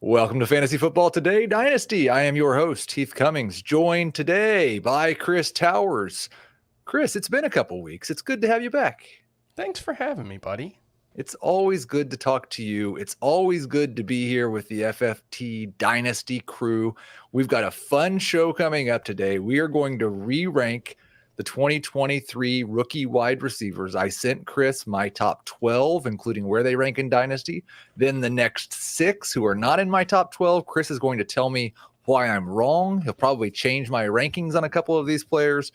Welcome to Fantasy Football Today Dynasty. I am your host, Heath Cummings, joined today by Chris Towers. Chris, it's been a couple weeks. It's good to have you back. Thanks for having me, buddy. It's always good to talk to you. It's always good to be here with the FFT Dynasty crew. We've got a fun show coming up today. We are going to re-rank the 2023 rookie wide receivers. I sent Chris my top 12, including where they rank in Dynasty. Then the next 6 who are not in my top 12, Chris is going to tell me why I'm wrong. He'll probably change my rankings on a couple of these players.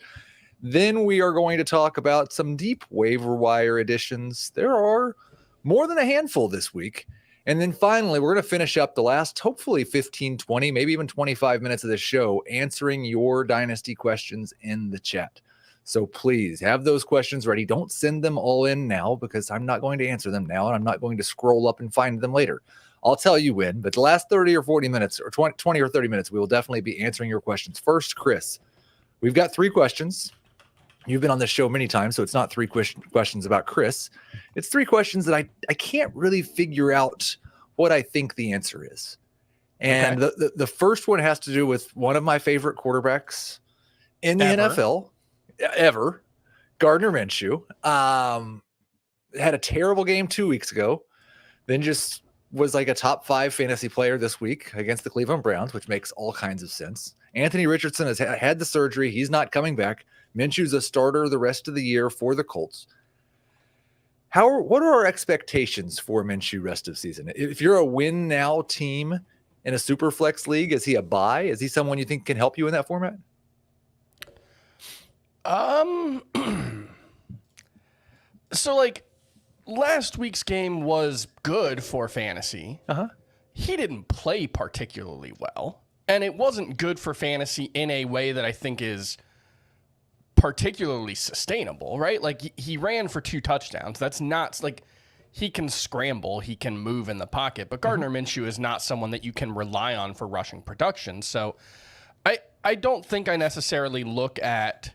Then we are going to talk about some deep waiver wire additions. There are more than a handful this week. And then finally, we're going to finish up the last, hopefully 15, 20, maybe even 25 minutes of this show answering your Dynasty questions in the chat. So please have those questions ready. Don't send them all in now because I'm not going to answer them now, and I'm not going to scroll up and find them later. I'll tell you when, but the last 30 or 40 minutes or 20 or 30 minutes, we will definitely be answering your questions. First, Chris, we've got 3 questions. You've been on this show many times, so it's not 3 questions about Chris. It's 3 questions that I can't really figure out what I think the answer is. And okay. The first one has to do with one of my favorite quarterbacks in the NFL. Ever, Gardner Minshew, had a terrible game 2 weeks ago, then just was like a top 5 fantasy player this week against the Cleveland Browns, which makes all kinds of sense. Anthony Richardson has had the surgery. He's not coming back. Minshew's a starter the rest of the year for the Colts. What are our expectations for Minshew rest of season? If you're a win now team in a super flex league, is he a buy? Is he someone you think can help you in that format? So like last week's game was good for fantasy. He didn't play particularly well, and it wasn't good for fantasy in a way that I think is particularly sustainable, right? Like he ran for 2 touchdowns. That's not like he can scramble, he can move in the pocket, but Gardner Minshew is not someone that you can rely on for rushing production. So I don't think I necessarily look at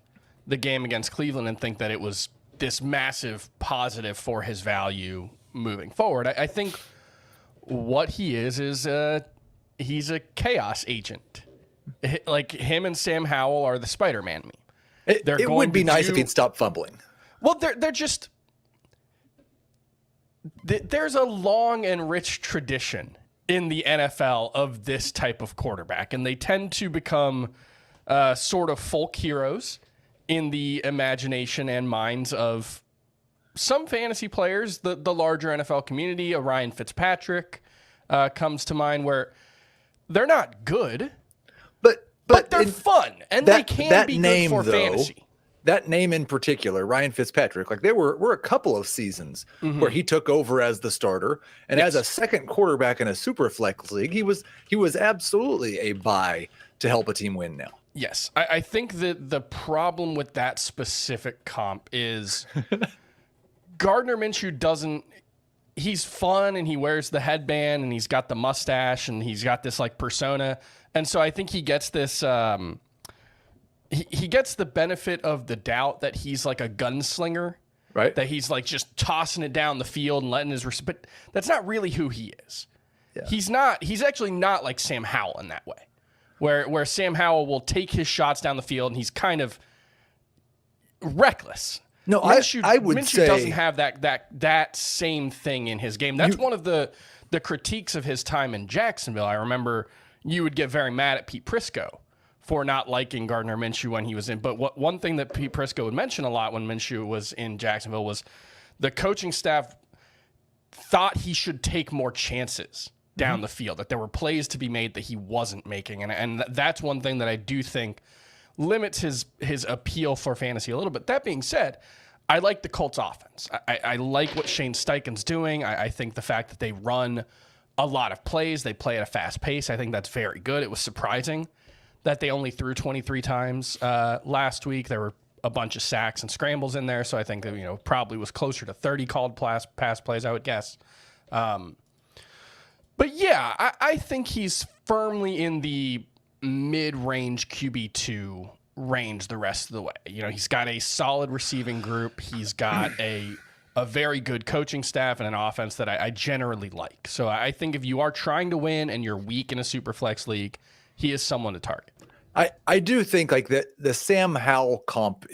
the game against Cleveland and think that it was this massive positive for his value moving forward. I think what he is he's a chaos agent. Like him and Sam Howell are the Spider-Man meme. It would be nice if he'd stop fumbling. Well, they're just there's a long and rich tradition in the NFL of this type of quarterback, and they tend to become sort of folk heroes in the imagination and minds of some fantasy players. The larger NFL community, a Ryan Fitzpatrick comes to mind, where they're not good, but they're fun, and they can be good for fantasy. That name in particular, Ryan Fitzpatrick, like there were a couple of seasons where he took over as the starter, and as a second quarterback in a super flex league, he was absolutely a buy to help a team win now. Yes, I think that the problem with that specific comp is Gardner Minshew he's fun and he wears the headband and he's got the mustache and he's got this like persona. And so I think he gets this, he gets the benefit of the doubt that he's like a gunslinger, right? That he's like just tossing it down the field and letting but that's not really who he is. Yeah. He's actually not like Sam Howell in that way. Where Sam Howell will take his shots down the field and he's kind of reckless. No, Minshew doesn't have that same thing in his game. That's one of the critiques of his time in Jacksonville. I remember you would get very mad at Pete Prisco for not liking Gardner Minshew when he was in. But one thing that Pete Prisco would mention a lot when Minshew was in Jacksonville was the coaching staff thought he should take more chances down the field, that there were plays to be made that he wasn't making. And that's one thing that I do think limits his appeal for fantasy a little bit. That being said, I like the Colts offense. I like what Shane Steichen's doing. I think the fact that they run a lot of plays, they play at a fast pace, I think that's very good. It was surprising that they only threw 23 times last week. There were a bunch of sacks and scrambles in there, so I think that probably was closer to 30 called pass plays, I would guess. But yeah, I think he's firmly in the mid-range QB2 range the rest of the way. He's got a solid receiving group. He's got a a very good coaching staff and an offense that I generally like. So I think if you are trying to win and you're weak in a super flex league, he is someone to target. I do think like the Sam Howell comp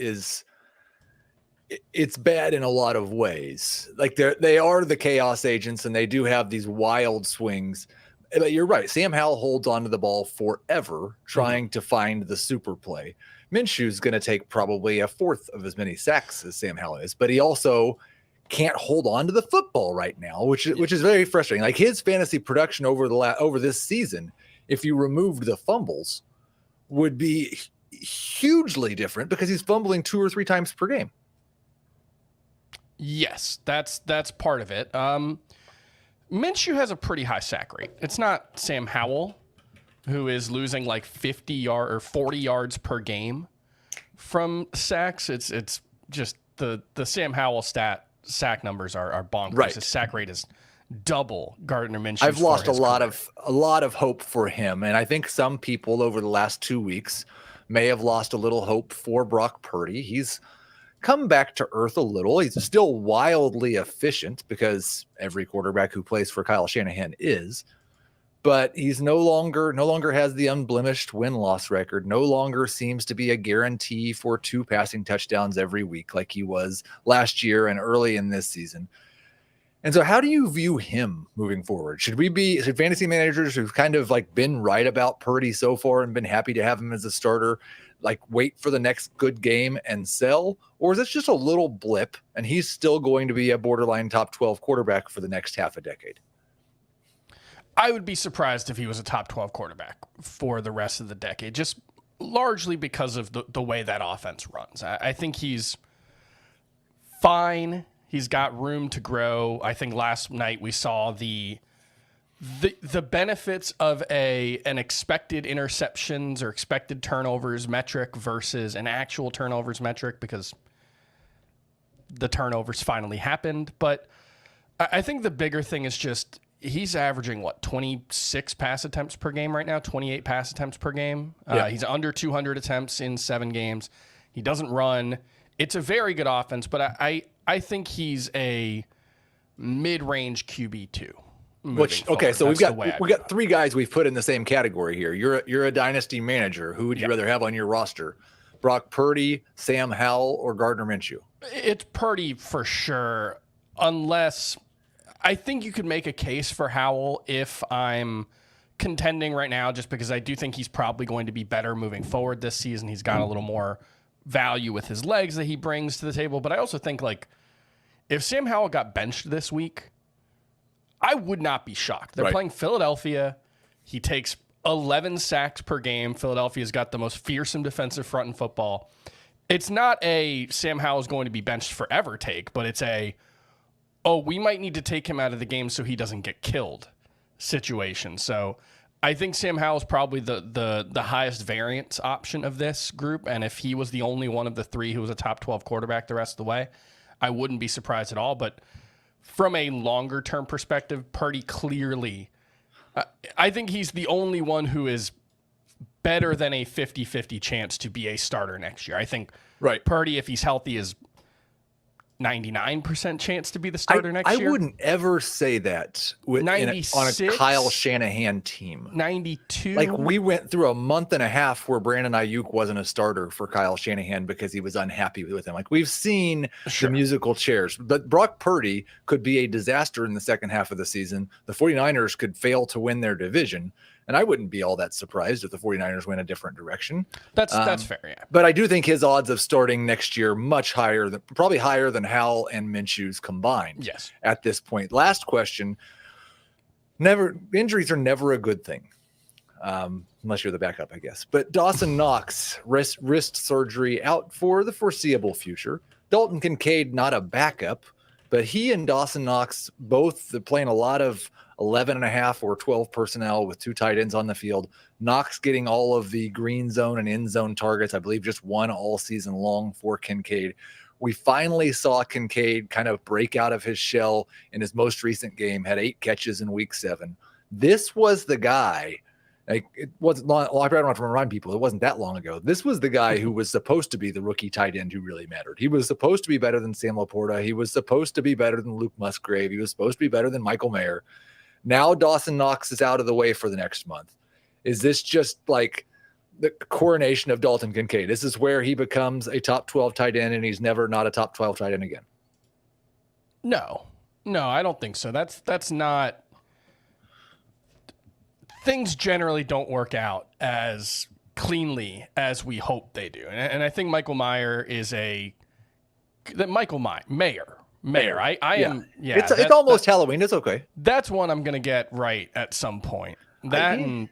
it's bad in a lot of ways. Like they are the chaos agents and they do have these wild swings. But you're right. Sam Howell holds onto the ball forever trying to find the super play. Minshew's going to take probably a fourth of as many sacks as Sam Howell is, but he also can't hold on to the football right now, which is very frustrating. Like his fantasy production over this season, if you removed the fumbles, would be hugely different because he's fumbling 2 or 3 times per game. Yes, that's part of it. Minshew has a pretty high sack rate. It's not Sam Howell, who is losing like 40 yards per game from sacks. It's just the Sam Howell sack numbers are bonkers. Right. His sack rate is double Gardner Minshew. I've lost a lot of hope for him, and I think some people over the last 2 weeks may have lost a little hope for Brock Purdy. He's come back to earth a little. He's still wildly efficient because every quarterback who plays for Kyle Shanahan is, but he's no longer has the unblemished win-loss record, no longer seems to be a guarantee for 2 passing touchdowns every week like he was last year and early in this season. And so how do you view him moving forward? Should fantasy managers who've kind of like been right about Purdy so far and been happy to have him as a starter, like wait for the next good game and sell? Or is this just a little blip and he's still going to be a borderline top 12 quarterback for the next half a decade? I would be surprised if he was a top 12 quarterback for the rest of the decade, just largely because of the way that offense runs. I think he's fine. He's got room to grow. I think last night we saw the benefits of an expected interceptions or expected turnovers metric versus an actual turnovers metric because the turnovers finally happened. But I think the bigger thing is just he's averaging, 26 pass attempts per game right now, 28 pass attempts per game. Yeah. He's under 200 attempts in 7 games. He doesn't run. It's a very good offense, but I think he's a mid-range QB2. So we've got 3 guys we've put in the same category here. You're a dynasty manager. Who would you rather have on your roster? Brock Purdy, Sam Howell, or Gardner Minshew? It's Purdy for sure, unless I think you could make a case for Howell if I'm contending right now, just because I do think he's probably going to be better moving forward this season. He's got a little more value with his legs that he brings to the table. But I also think if Sam Howell got benched this week, I would not be shocked. They're playing Philadelphia. He takes 11 sacks per game. Philadelphia's got the most fearsome defensive front in football. It's not a Sam Howell's going to be benched forever take, but it's we might need to take him out of the game so he doesn't get killed situation. So I think Sam Howell's probably the highest variance option of this group. And if he was the only one of the 3 who was a top 12 quarterback the rest of the way, I wouldn't be surprised at all. But from a longer term perspective, Purdy clearly, I think he's the only one who is better than a 50-50 chance to be a starter next year. I think Purdy, if he's healthy, is 99% chance to be the starter next year. I wouldn't ever say that on a Kyle Shanahan team. 92. Like we went through a month and a half where Brandon Ayuk wasn't a starter for Kyle Shanahan because he was unhappy with him. Like we've seen the musical chairs, but Brock Purdy could be a disaster in the second half of the season. The 49ers could fail to win their division. And I wouldn't be all that surprised if the 49ers went a different direction. That's fair, yeah. But I do think his odds of starting next year probably higher than Howell and Minshew's combined. Yes. At this point. Last question. Injuries are never a good thing. Unless you're the backup, I guess. But Dawson Knox, wrist surgery out for the foreseeable future. Dalton Kincaid, not a backup, but he and Dawson Knox both playing a lot of 11.5 or 12 personnel with 2 tight ends on the field. Knox getting all of the green zone and end zone targets, I believe just 1 all season long for Kincaid. We finally saw Kincaid kind of break out of his shell in his most recent game, had 8 catches in week 7. This was the guy, Like it wasn't long. Well, I don't have to remind people it wasn't that long ago. This was the guy who was supposed to be the rookie tight end who really mattered. He was supposed to be better than Sam Laporta. He was supposed to be better than Luke Musgrave. He was supposed to be better than Michael Mayer. Now Dawson Knox is out of the way for the next month. Is this just like the coronation of Dalton Kincaid? This is where he becomes a top 12 tight end and he's never not a top 12 tight end again. No, I don't think so. That's not. Things generally don't work out as cleanly as we hope they do. And I think Michael Mayer is Mayer. I am. Yeah, it's almost Halloween. It's okay. That's one I'm going to get right at some point. That and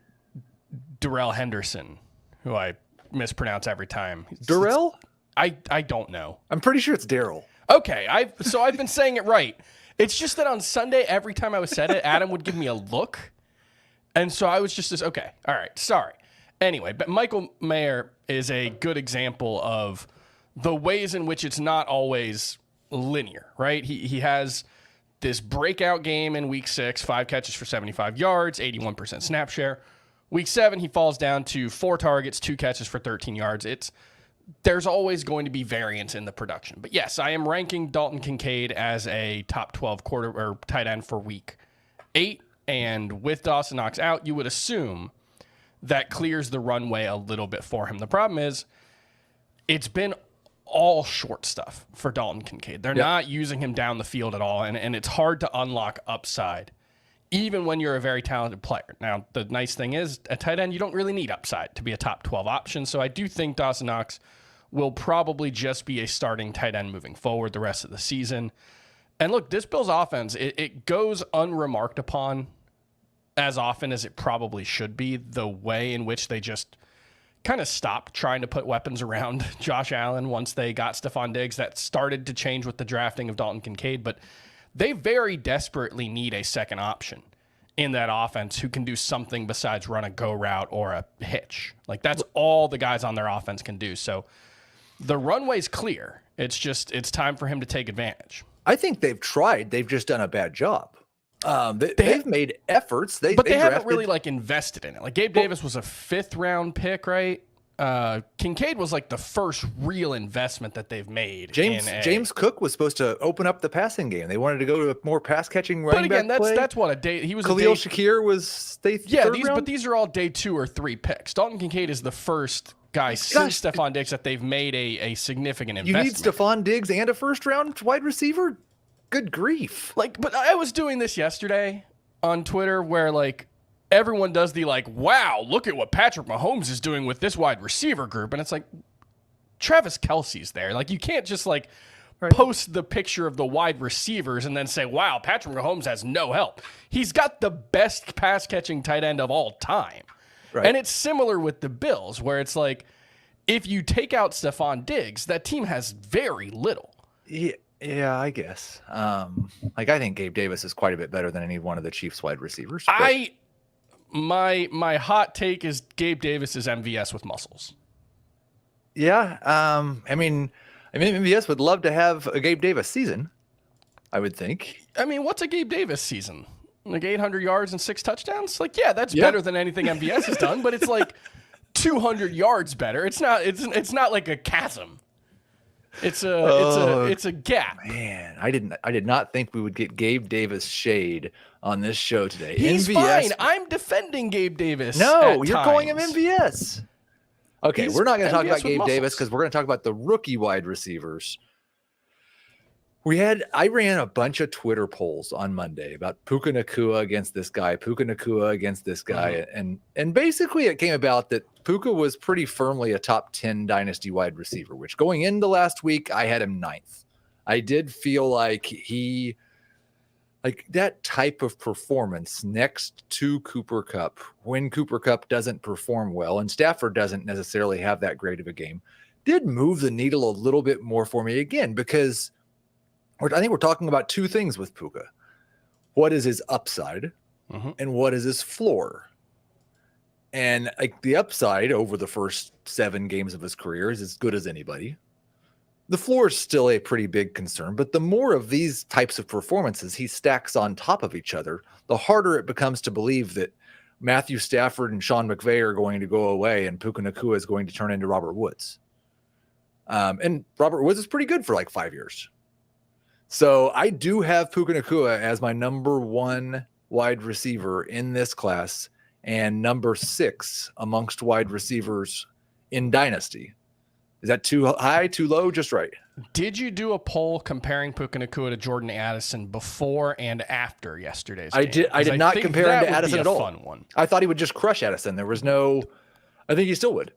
Darrell Henderson, who I mispronounce every time. Darrell? I don't know. I'm pretty sure it's Daryl. Okay, I've been saying it right. It's just that on Sunday, every time I was said it, Adam would give me a look. And so I was just okay, all right, sorry. Anyway, but Michael Mayer is a good example of the ways in which it's not always linear, right? He has this breakout game in week 6, 5 catches for 75 yards, 81% snap share. Week 7, he falls down to 4 targets, 2 catches for 13 yards. There's always going to be variance in the production. But yes, I am ranking Dalton Kincaid as a top 12 quarter or tight end for week 8. And with Dawson Knox out, you would assume that clears the runway a little bit for him. The problem is it's been all short stuff for Dalton Kincaid. They're not using him down the field at all, and it's hard to unlock upside, even when you're a very talented player. Now, the nice thing is, at tight end, you don't really need upside to be a top 12 option, so I do think Dawson Knox will probably just be a starting tight end moving forward the rest of the season. And look, this Bills offense, it goes unremarked upon as often as it probably should be, the way in which they just kind of stopped trying to put weapons around Josh Allen once they got Stephon Diggs. That started to change with the drafting of Dalton Kincaid, but they very desperately need a second option in that offense who can do something besides run a go route or a hitch. Like, that's all the guys on their offense can do. So the runway's clear. It's time for him to take advantage. I think they've tried. They've just done a bad job. They've made efforts. They haven't really invested in it. Like Gabe Davis was a 5th round pick, right? Kincaid was like the first real investment that they've made. James Cook was supposed to open up the passing game. They wanted to go to a more pass catching running back play. That's what a day he was. Khalil Shakir was third round? But these are all day 2 or 3 picks. Dalton Kincaid is the first guy since Stephon Diggs that they've made a significant investment. You need Stephon Diggs and a first round wide receiver? Good grief. But I was doing this yesterday on Twitter where everyone does the wow, look at what Patrick Mahomes is doing with this wide receiver group. And it's like, Travis Kelce's there. You can't just post the picture of the wide receivers and then say, wow, Patrick Mahomes has no help. He's got the best pass catching tight end of all time. Right. And it's similar with the Bills where it's if you take out Stephon Diggs, that team has very little. Yeah, I guess. I think Gabe Davis is quite a bit better than any one of the Chiefs wide receivers. My hot take is Gabe Davis is MVS with muscles. Yeah. MVS would love to have a Gabe Davis season, I would think. What's a Gabe Davis season? 800 yards and 6 touchdowns? That's better than anything MVS has done, but it's 200 yards better. It's not like a chasm. It's a gap. Man, I did not think we would get Gabe Davis shade on this show today. He's MVS, fine. I'm defending Gabe Davis. No, you're calling him MVS. Okay, we're not going to talk about Gabe Davis because we're going to talk about the rookie wide receivers. I ran a bunch of Twitter polls on Monday about Puka Nacua against this guy, Puka Nacua against this guy. And basically it came about that Puka was pretty firmly a top 10 dynasty wide receiver, which going into last week, I had him 9th. I did feel like that type of performance next to Cooper Kupp, when Cooper Kupp doesn't perform well and Stafford doesn't necessarily have that great of a game, did move the needle a little bit more for me again, because I think we're talking about 2 things with Puka. What is his upside and what is his floor? And the upside over the first 7 games of his career is as good as anybody. The floor is still a pretty big concern, but the more of these types of performances he stacks on top of each other, the harder it becomes to believe that, Matthew Stafford and Sean McVay are going to go away, and Puka Nacua is going to turn into Robert Woods. And Robert Woods is pretty good for like 5 years. So I do have Puka Nacua as my number 1 wide receiver in this class and number 6 amongst wide receivers in Dynasty. Is that too high, too low, just right? Did you do a poll comparing Puka Nacua to Jordan Addison before and after yesterday's game? I did not compare him to Addison at all. Fun one. I thought he would just crush Addison. There was no... I think he still would.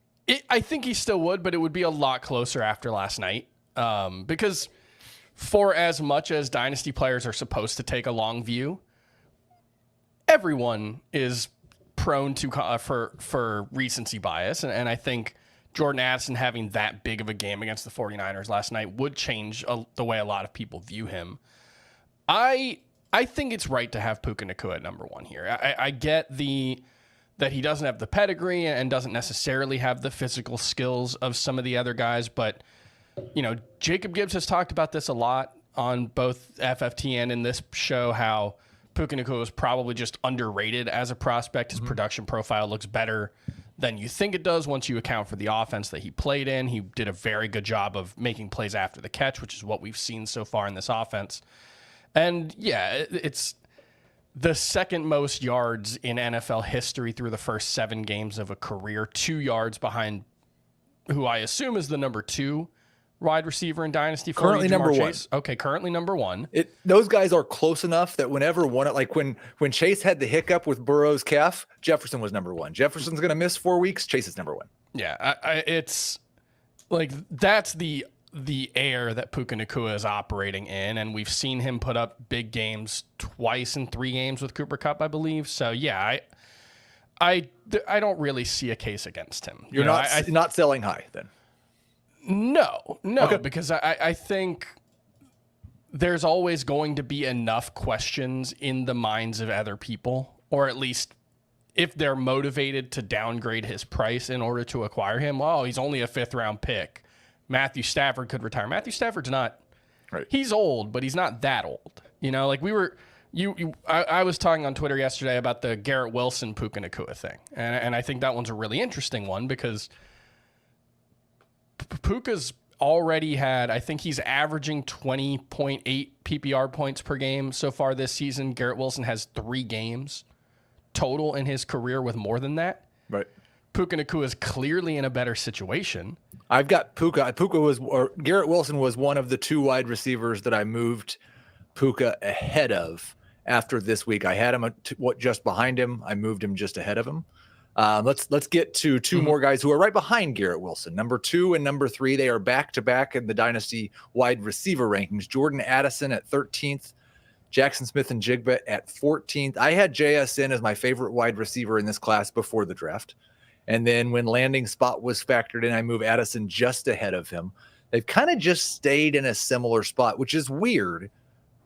I think he still would, but it would be a lot closer after last night. Because for as much as Dynasty players are supposed to take a long view, everyone is prone to for recency bias. And I think Jordan Addison having that big of a game against the 49ers last night would change the way a lot of people view him. I think it's right to have Puka Nacua at number 1 here. I get that he doesn't have the pedigree and doesn't necessarily have the physical skills of some of the other guys, but Jacob Gibbs has talked about this a lot on both FFT and in this show, how Puka Nacua is probably just underrated as a prospect. His production profile looks better than you think it does once you account for the offense that he played in. He did a very good job of making plays after the catch, which is what we've seen so far in this offense. And yeah, it's the second most yards in NFL history through the first 7 games of a career, 2 yards behind who I assume is the number 2 wide receiver in Dynasty. Currently number 1. Okay, currently number 1. Those guys are close enough that whenever one, like when Chase had the hiccup with Burrow's calf, Jefferson was number 1. Jefferson's going to miss 4 weeks. Chase is number 1. Yeah, it's like that's the air that Puka Nacua is operating in, and we've seen him put up big games twice in 3 games with Cooper Kupp, I believe. So yeah, I don't really see a case against him. You're not selling high then. No, okay. Because I think there's always going to be enough questions in the minds of other people, or at least if they're motivated to downgrade his price in order to acquire him. Oh, he's only a 5th round pick. Matthew Stafford could retire. Matthew Stafford's not, right. He's old, but he's not that old. Like we were, I was talking on Twitter yesterday about the Garrett Wilson Puka Nacua thing. And I think that one's a really interesting one because Puka's already had, I think he's averaging 20.8 PPR points per game so far this season. Garrett Wilson has 3 games total in his career with more than that. Right. Puka Nacua is clearly in a better situation. I've got Puka. Garrett Wilson was one of the 2 wide receivers that I moved Puka ahead of after this week. I had him just behind him. I moved him just ahead of him. Let's get to 2 more guys who are right behind Garrett Wilson. Number 2 and number 3, they are back-to-back in the Dynasty wide receiver rankings. Jordan Addison at 13th, Jaxon Smith-Njigba at 14th. I had JSN as my favorite wide receiver in this class before the draft. And then when landing spot was factored in, I moved Addison just ahead of him. They've kind of just stayed in a similar spot, which is weird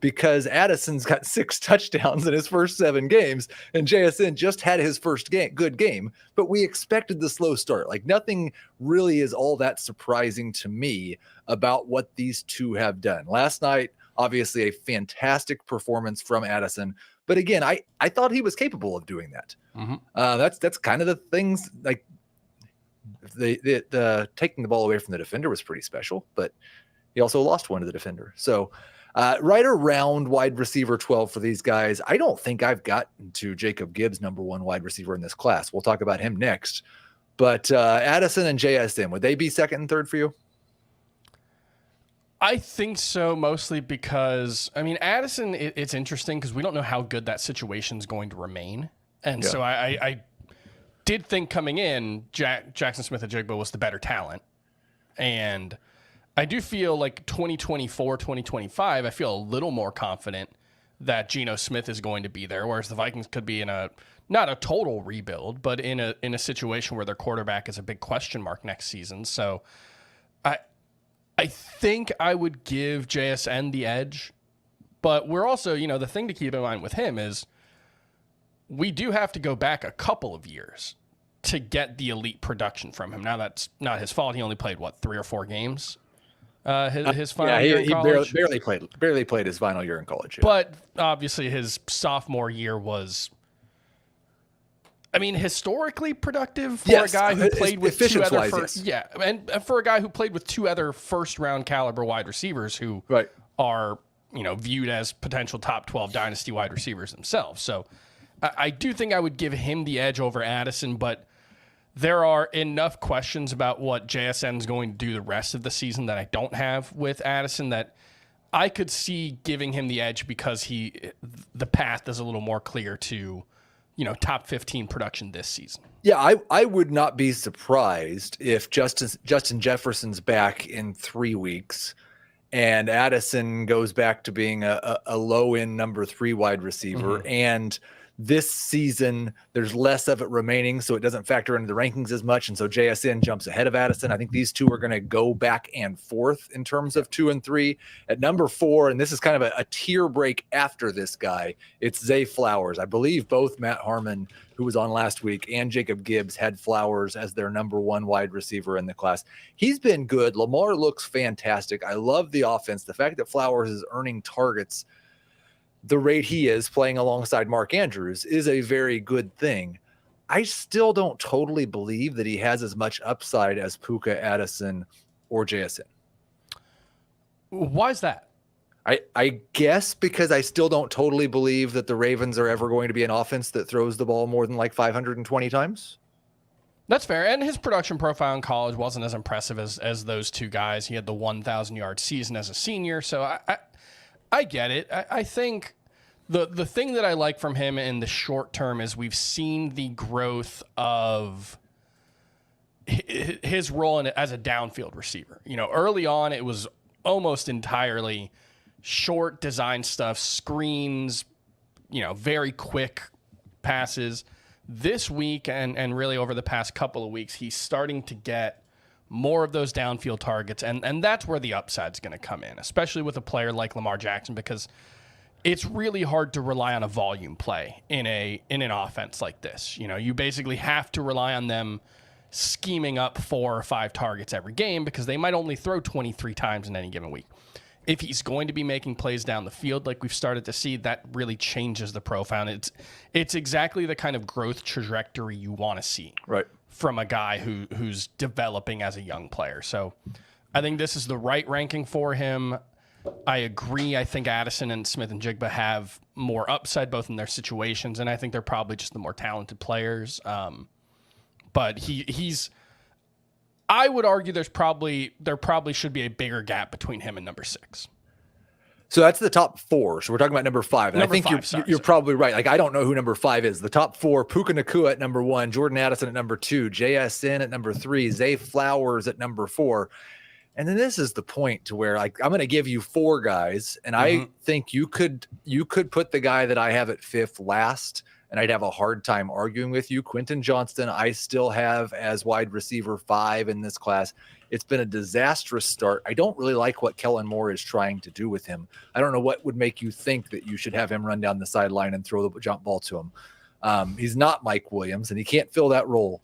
because Addison's got 6 touchdowns in his first 7 games, and JSN just had his first good game, but we expected the slow start. Like nothing really is all that surprising to me about what these 2 have done. Last night, obviously a fantastic performance from Addison, but again, I thought he was capable of doing that. Mm-hmm. That's kind of the things, like the taking the ball away from the defender was pretty special, but he also lost one to the defender. So right around wide receiver 12 for these guys. I don't think I've gotten to Jacob Gibbs, number 1 wide receiver in this class. We'll talk about him next. But Addison and JSN, would they be 2nd and 3rd for you? I think so, mostly because, Addison, it's interesting because we don't know how good that situation is going to remain. And so I did think coming in, Jaxon Smith-Njigba was the better talent. And I do feel like 2024, 2025, I feel a little more confident that Geno Smith is going to be there, whereas the Vikings could be in not a total rebuild, but in a situation where their quarterback is a big question mark next season. So I think I would give JSN the edge, but we're also, the thing to keep in mind with him is we do have to go back a couple of years to get the elite production from him. Now that's not his fault. He only played 3 or 4 games. His final year in college. He barely played his final year in college. Yeah. But obviously his sophomore year was I mean, historically productive for a guy who played with two other first, and for a guy who played with two other first-round caliber wide receivers who are, viewed as potential top 12 dynasty wide receivers themselves. So I do think I would give him the edge over Addison, but there are enough questions about what JSN is going to do the rest of the season that I don't have with Addison that I could see giving him the edge because the path is a little more clear to, top 15 production this season. Yeah, I would not be surprised if Justin Jefferson's back in 3 weeks and Addison goes back to being a low-end number 3 wide receiver. Mm-hmm. And this season, there's less of it remaining, so it doesn't factor into the rankings as much. And so JSN jumps ahead of Addison. I think these two are going to go back and forth in terms of 2 and 3. At number 4, and this is kind of a tier break after this guy, it's Zay Flowers. I believe both Matt Harmon, who was on last week, and Jacob Gibbs had Flowers as their number 1 wide receiver in the class. He's been good. Lamar looks fantastic. I love the offense. The fact that Flowers is earning targets the rate he is playing alongside Mark Andrews is a very good thing. I still don't totally believe that he has as much upside as Puka, Addison, or JSN. Why is that? I guess because I still don't totally believe that the Ravens are ever going to be an offense that throws the ball more than like 520 times. That's fair. And his production profile in college wasn't as impressive as those two guys. He had the 1,000-yard season as a senior. So I get it. I think the thing that I like from him in the short term is we've seen the growth of his role as a downfield receiver. Early on, it was almost entirely short design stuff, screens, very quick passes. This week and really over the past couple of weeks, he's starting to get more of those downfield targets, and that's where the upside's going to come in, especially with a player like Lamar Jackson, because it's really hard to rely on a volume play in an offense like this. You basically have to rely on them scheming up 4 or 5 targets every game because they might only throw 23 times in any given week. If he's going to be making plays down the field like we've started to see, that really changes the profile. And it's exactly the kind of growth trajectory you want to see from a guy who's developing as a young player. So I think this is the right ranking for him. I agree. I think Addison and Smith-Njigba have more upside both in their situations, and I think they're probably just the more talented players. But he's I would argue there probably should be a bigger gap between him and number 6. So that's the top 4. So we're talking about number 5. And I think you're probably right. Like, I don't know who number 5 is. The top 4, Puka Nacua at number 1, Jordan Addison at number 2, JSN at number 3, Zay Flowers at number 4. And then this is the point to where, like, I'm going to give you 4 guys, and I think you could put the guy that I have at 5th last, and I'd have a hard time arguing with you. Quentin Johnston, I still have as wide receiver 5 in this class. It's been a disastrous start. I don't really like what Kellen Moore is trying to do with him. I don't know what would make you think that you should have him run down the sideline and throw the jump ball to him. He's not Mike Williams, and he can't fill that role,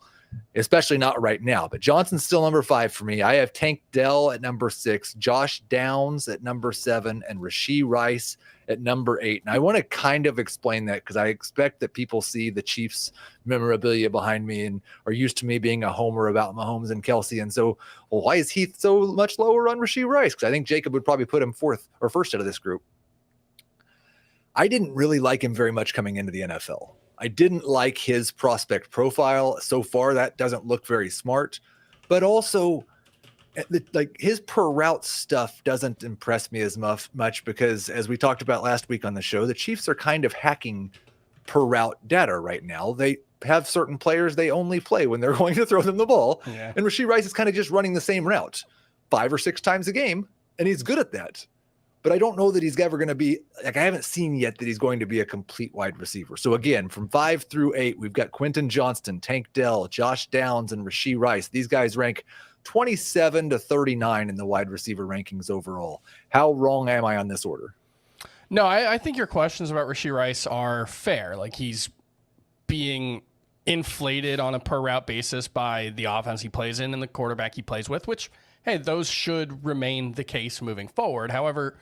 especially not right now. But Johnson's still number 5 for me. I have Tank Dell at number 6, Josh Downs at number 7, and Rashee Rice at number 8. And I want to kind of explain that because I expect that people see the Chiefs memorabilia behind me and are used to me being a homer about Mahomes and Kelsey. And so, well, why is Heath so much lower on Rashee Rice? Because I think Jacob would probably put him 4th or 1st out of this group. I didn't really like him very much coming into the NFL. I didn't like his prospect profile. So far, that doesn't look very smart. But also, like, his per route stuff doesn't impress me as much because, as we talked about last week on the show, the Chiefs are kind of hacking per route data right now. They have certain players they only play when they're going to throw them the ball. Yeah. And Rashee Rice is kind of just running the same route 5 or 6 times a game, and he's good at that. But I don't know that he's ever going to be, like, I haven't seen yet that he's going to be a complete wide receiver. So again, from 5 through 8, we've got Quentin Johnston, Tank Dell, Josh Downs, and Rashee Rice. These guys rank 27 to 39 in the wide receiver rankings overall. How wrong am I on this order? No, I think your questions about Rashee Rice are fair. Like, he's being inflated on a per route basis by the offense he plays in and the quarterback he plays with, which, hey, those should remain the case moving forward. However,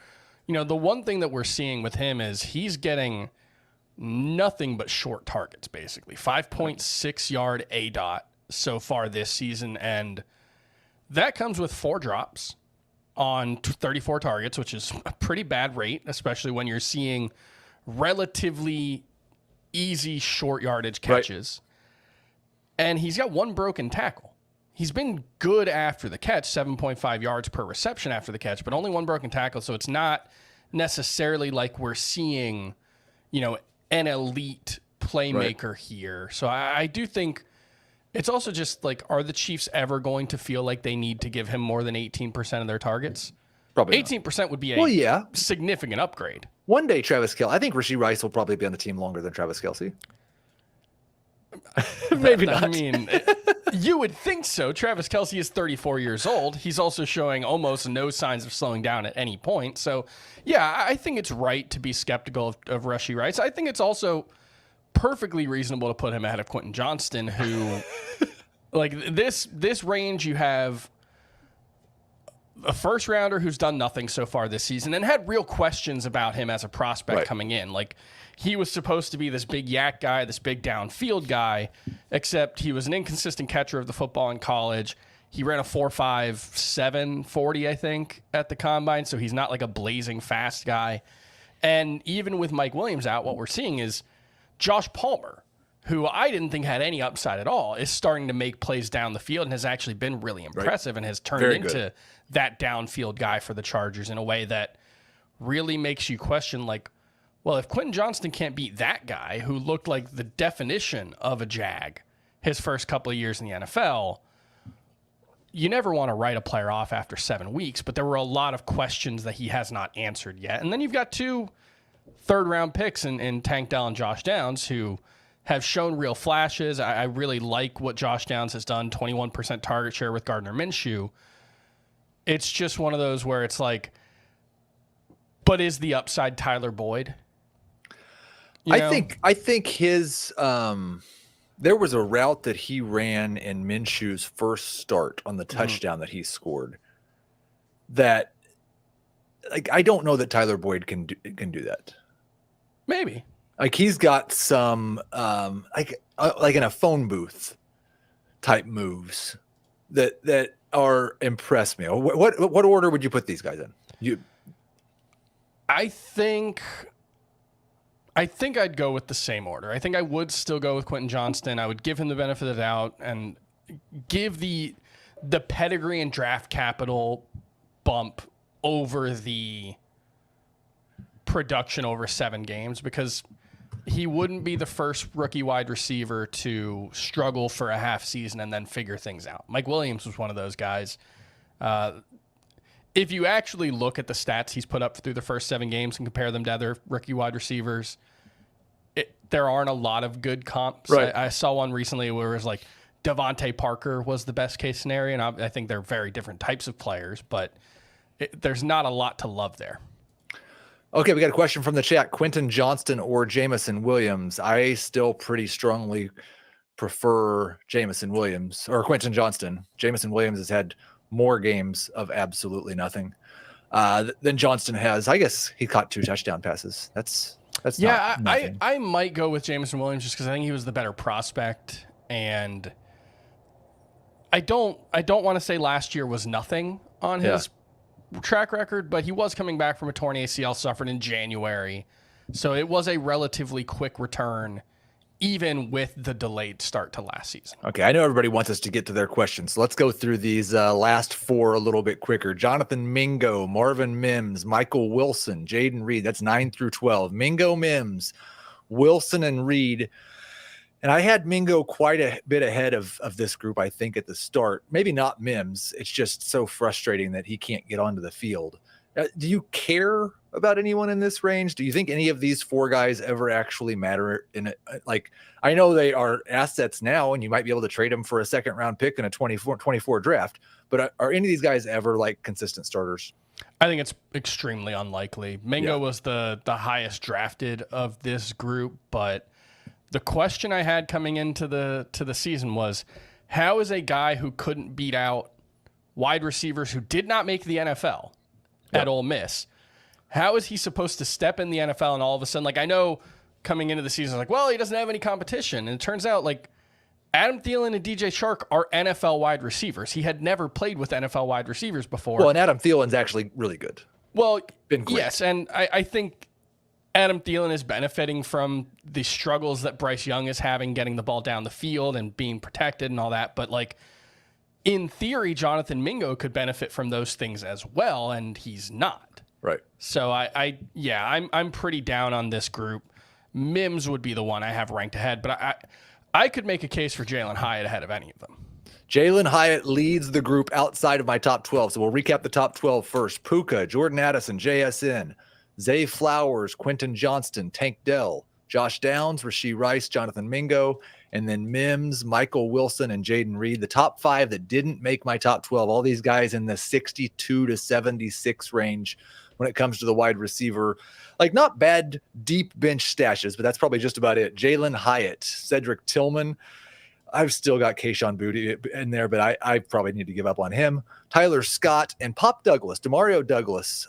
the one thing that we're seeing with him is he's getting nothing but short targets, basically. 5.6 yard ADOT so far this season, and that comes with 4 drops on 34 targets, which is a pretty bad rate, especially when you're seeing relatively easy short yardage catches. Right. And he's got 1 broken tackle. He's been good after the catch, 7.5 yards per reception after the catch, but only 1 broken tackle, so it's not necessarily like we're seeing, an elite playmaker here. So I do think it's also just like, are the Chiefs ever going to feel like they need to give him more than 18% of their targets? Probably 18% not. Would be a significant upgrade. One day, Travis Kelce. I think Rashee Rice will probably be on the team longer than Travis Kelce. Maybe not. I mean, you would think so. Travis Kelce is 34 years old. He's also showing almost no signs of slowing down at any point. So, yeah, I think it's right to be skeptical of Rashee Rice. I think it's also perfectly reasonable to put him ahead of Quentin Johnston, who, like, this range, you have a first rounder who's done nothing so far this season and had real questions about him as a prospect coming in. Like, he was supposed to be this big yak guy, this big downfield guy, except he was an inconsistent catcher of the football in college. He ran a 4.57 40, I think, at the combine, so he's not like a blazing fast guy. And even with Mike Williams out, what we're seeing is Josh Palmer, who I didn't think had any upside at all, is starting to make plays down the field and has actually been really impressive and has turned into that downfield guy for the Chargers in a way that really makes you question, like, well, if Quentin Johnston can't beat that guy who looked like the definition of a Jag his first couple of years in the NFL, you never want to write a player off after 7 weeks, but there were a lot of questions that he has not answered yet. And then you've got 2 third-round picks in Tank Dell and Josh Downs who have shown real flashes. I really like what Josh Downs has done, 21% target share with Gardner Minshew. It's just one of those where it's like, but is the upside Tyler Boyd? I think his there was a route that he ran in Minshew's first start on the touchdown that he scored that, like, I don't know that Tyler Boyd can do that. Maybe. Like, he's got some like in a phone booth type moves that are impress me. What order would you put these guys in? I think I'd go with the same order. I think I would still go with Quentin Johnston. I would give him the benefit of the doubt and give the pedigree and draft capital bump over the production over 7 games, because he wouldn't be the first rookie wide receiver to struggle for a half season and then figure things out. Mike Williams was one of those guys. If you actually look at the stats he's put up through the first 7 games and compare them to other rookie wide receivers, there aren't a lot of good comps. Right. I saw one recently where it was like Devontae Parker was the best case scenario, and I think they're very different types of players, but there's not a lot to love there. Okay, we got a question from the chat. Quentin Johnston or Jameson Williams? I still pretty strongly prefer Jameson Williams or Quentin Johnston. Jameson Williams has had more games of absolutely nothing than Johnston has. I guess he caught 2 touchdown passes. That's yeah. I might go with Jameson Williams just because I think he was the better prospect, and I don't want to say last year was nothing on his track record, but he was coming back from a torn ACL suffered in January, so it was a relatively quick return, even with the delayed start to last season. Okay, I know everybody wants us to get to their questions, so let's go through these last 4 a little bit quicker. Jonathan Mingo, Marvin Mims, Michael Wilson, Jaden Reed. That's 9 through 12. Mingo, Mims, Wilson, and Reed. And I had Mingo quite a bit ahead of this group, I think, at the start. Maybe not Mims. It's just so frustrating that he can't get onto the field. Do you care about anyone in this range? Do you think any of these 4 guys ever actually matter in it? Like, I know they are assets now, and you might be able to trade them for a second-round pick in a 24 draft, but are any of these guys ever, like, consistent starters? I think it's extremely unlikely. Mingo was the highest drafted of this group, but the question I had coming into the season was, how is a guy who couldn't beat out wide receivers who did not make the NFL at Ole Miss, how is he supposed to step in the NFL and all of a sudden, like, I know coming into the season, like, well, he doesn't have any competition. And it turns out, like, Adam Thielen and DJ Chark are NFL wide receivers. He had never played with NFL wide receivers before. Well, and Adam Thielen's actually really good. Well, Been great. Yes, and I think Adam Thielen is benefiting from the struggles that Bryce Young is having, getting the ball down the field and being protected and all that. But, like, in theory, Jonathan Mingo could benefit from those things as well, and he's not. Right. So I'm pretty down on this group. Mims would be the one I have ranked ahead, but I could make a case for Jalen Hyatt ahead of any of them. Jalen Hyatt leads the group outside of my top 12. So we'll recap the top 12 first. Puka, Jordan Addison, JSN, Zay Flowers, Quentin Johnston, Tank Dell, Josh Downs, Rashee Rice, Jonathan Mingo, and then Mims, Michael Wilson, and Jaden Reed. The top 5 that didn't make my top 12, all these guys in the 62 to 76 range when it comes to the wide receiver. Like, not bad deep bench stashes, but that's probably just about it. Jalen Hyatt, Cedric Tillman. I've still got Kayshon Boutte in there, but I probably need to give up on him. Tyler Scott and Pop Douglas, Demario Douglas,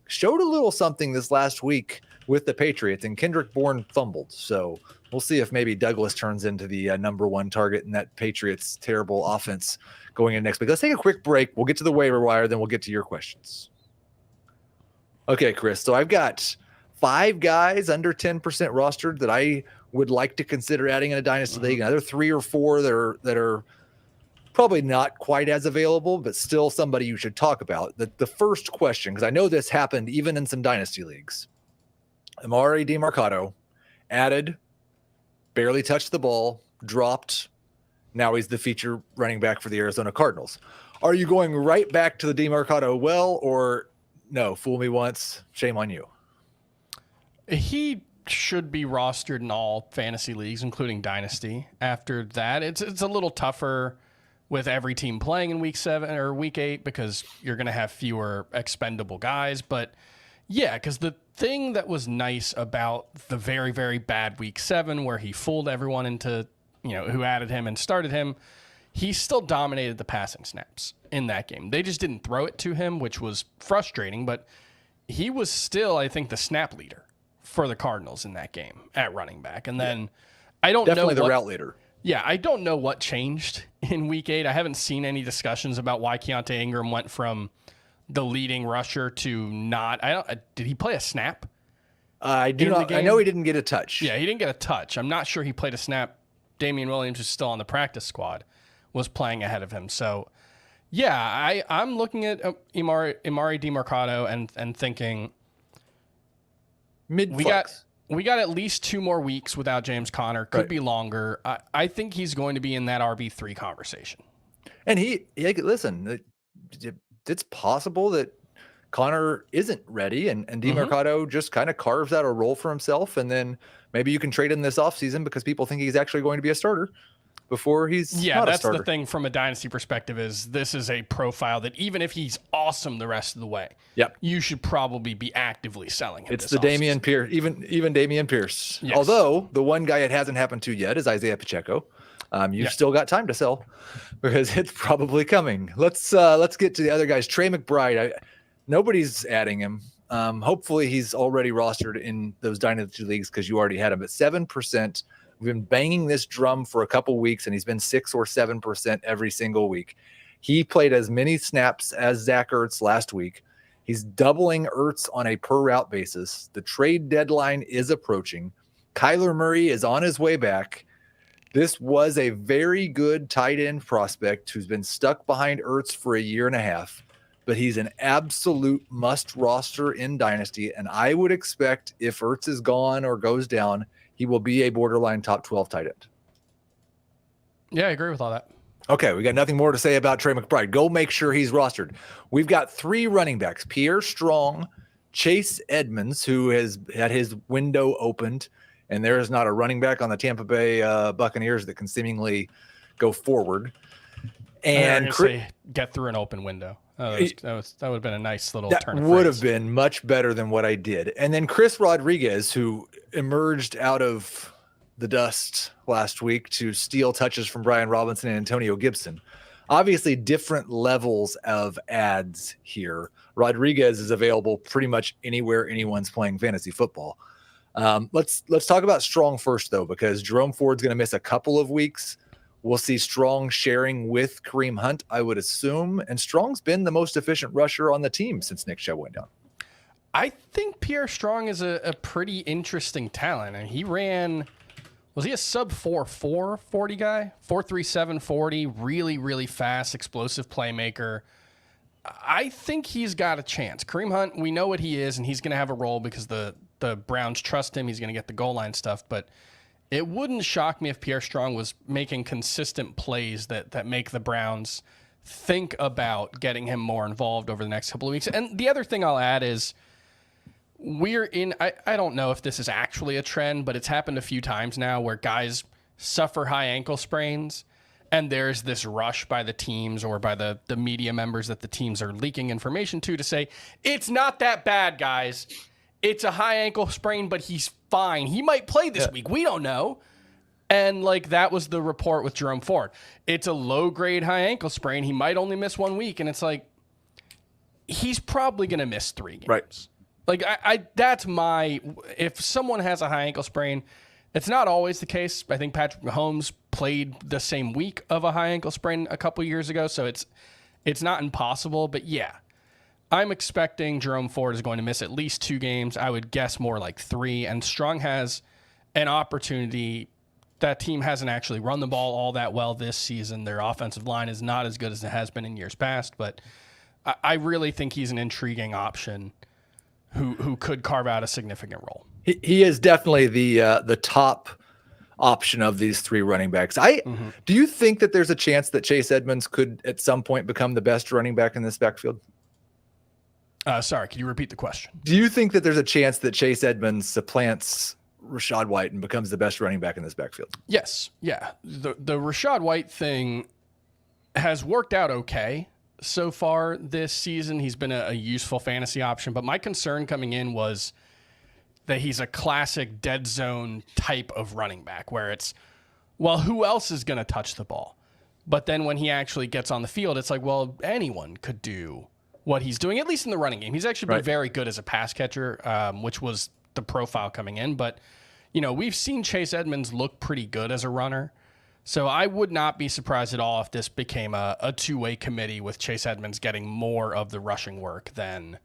showed a little something this last week with the Patriots, and Kendrick Bourne fumbled. So we'll see if maybe Douglas turns into the number 1 target in that Patriots terrible offense going into next week. Let's take a quick break. We'll get to the waiver wire, then we'll get to your questions. Okay, Chris. So I've got 5 guys under 10% rostered that I would like to consider adding in a dynasty league. Another 3 or 4 that are probably not quite as available, but still somebody you should talk about. The first question, because I know this happened even in some dynasty leagues. Emari Demercado added, barely touched the ball, dropped. Now he's the feature running back for the Arizona Cardinals. Are you going right back to the Demercado well, or no, fool me once, shame on you? He should be rostered in all fantasy leagues, including Dynasty. After that, it's a little tougher with every team playing in week 7 or week 8 because you're going to have fewer expendable guys. But yeah, because the thing that was nice about the very, very bad week 7 where he fooled everyone into, who added him and started him, he still dominated the passing snaps in that game. They just didn't throw it to him, which was frustrating, but he was still, I think, the snap leader for the Cardinals in that game at running back. And then I don't know. Definitely the route leader. Yeah, I don't know what changed in week 8. I haven't seen any discussions about why Keontae Ingram went from the leading rusher to not. Did he play a snap? I do not. I know he didn't get a touch. Yeah, he didn't get a touch. I'm not sure he played a snap. Damian Williams is still on the practice squad, was playing ahead of him. So, yeah, I'm looking at Emari Demercado and thinking mid-flex. We got at least 2 more weeks without James Conner. Could be longer. I think he's going to be in that RB3 conversation. And listen, it's possible that Conner isn't ready and Demercado just kind of carves out a role for himself. And then maybe you can trade him this offseason because people think he's actually going to be a starter before he's not a starter. That's the thing from a dynasty perspective is this is a profile that even if he's awesome the rest of the way, you should probably be actively selling him. It's the Dameon Pierce, even Dameon Pierce. Yes. Although the one guy it hasn't happened to yet is Isaiah Pacheco. You've still got time to sell because it's probably coming. Let's get to the other guys. Trey McBride, nobody's adding him. Hopefully he's already rostered in those dynasty leagues because you already had him at 7%. We've been banging this drum for a couple weeks, and he's been 6 or 7% every single week. He played as many snaps as Zach Ertz last week. He's doubling Ertz on a per route basis. The trade deadline is approaching. Kyler Murray is on his way back. This was a very good tight end prospect who's been stuck behind Ertz for a year and a half, but he's an absolute must roster in Dynasty, and I would expect if Ertz is gone or goes down, he will be a borderline top 12 tight end. Yeah, I agree with all that. Okay, we got nothing more to say about Trey McBride. Go make sure he's rostered. We've got 3 running backs, Pierre Strong, Chase Edmonds, who has had his window opened, and there is not a running back on the Tampa Bay Buccaneers that can seemingly go forward. And get through an open window. That would have been a nice little turn. That would have been much better than what I did. And then Chris Rodriguez, who emerged out of the dust last week to steal touches from Brian Robinson and Antonio Gibson. Obviously, different levels of ads here. Rodriguez is available pretty much anywhere anyone's playing fantasy football. Let's talk about Strong first, though, because Jerome Ford's going to miss a couple of weeks. We'll see Strong sharing with Kareem Hunt, I would assume. And Strong's been the most efficient rusher on the team since Nick Chubb went down. I think Pierre Strong is a pretty interesting talent. And he ran, was he a sub 4.4 40 guy? 4.37 40, really, really fast, explosive playmaker. I think he's got a chance. Kareem Hunt, we know what he is, and he's going to have a role because the Browns trust him. He's going to get the goal line stuff, but it wouldn't shock me if Pierre Strong was making consistent plays that make the Browns think about getting him more involved over the next couple of weeks. And the other thing I'll add is I don't know if this is actually a trend, but it's happened a few times now where guys suffer high ankle sprains and there's this rush by the teams or by the media members that the teams are leaking information to say, it's not that bad, guys. It's a high ankle sprain, but he's fine. He might play this week. We don't know. And like that was the report with Jerome Ford. It's a low-grade high ankle sprain. He might only miss 1 week. And it's like, he's probably going to miss 3 games. Right. Like that's if someone has a high ankle sprain, it's not always the case. I think Patrick Mahomes played the same week of a high ankle sprain a couple years ago. So it's not impossible, but yeah. I'm expecting Jerome Ford is going to miss at least 2 games. I would guess more like 3. And Strong has an opportunity. That team hasn't actually run the ball all that well this season. Their offensive line is not as good as it has been in years past. But I really think he's an intriguing option who could carve out a significant role. He is definitely the top option of these 3 running backs. Do you think that there's a chance that Chase Edmonds could at some point become the best running back in this backfield? Sorry, can you repeat the question? Do you think that there's a chance that Chase Edmonds supplants Rachaad White and becomes the best running back in this backfield? Yes. Yeah. The Rachaad White thing has worked out okay so far this season. He's been a useful fantasy option, but my concern coming in was that he's a classic dead zone type of running back where it's, well, who else is going to touch the ball? But then when he actually gets on the field, it's like, well, anyone could do what he's doing, at least in the running game. He's actually been very good as a pass catcher, which was the profile coming in. But, we've seen Chase Edmonds look pretty good as a runner. So I would not be surprised at all if this became a two-way committee with Chase Edmonds getting more of the rushing work than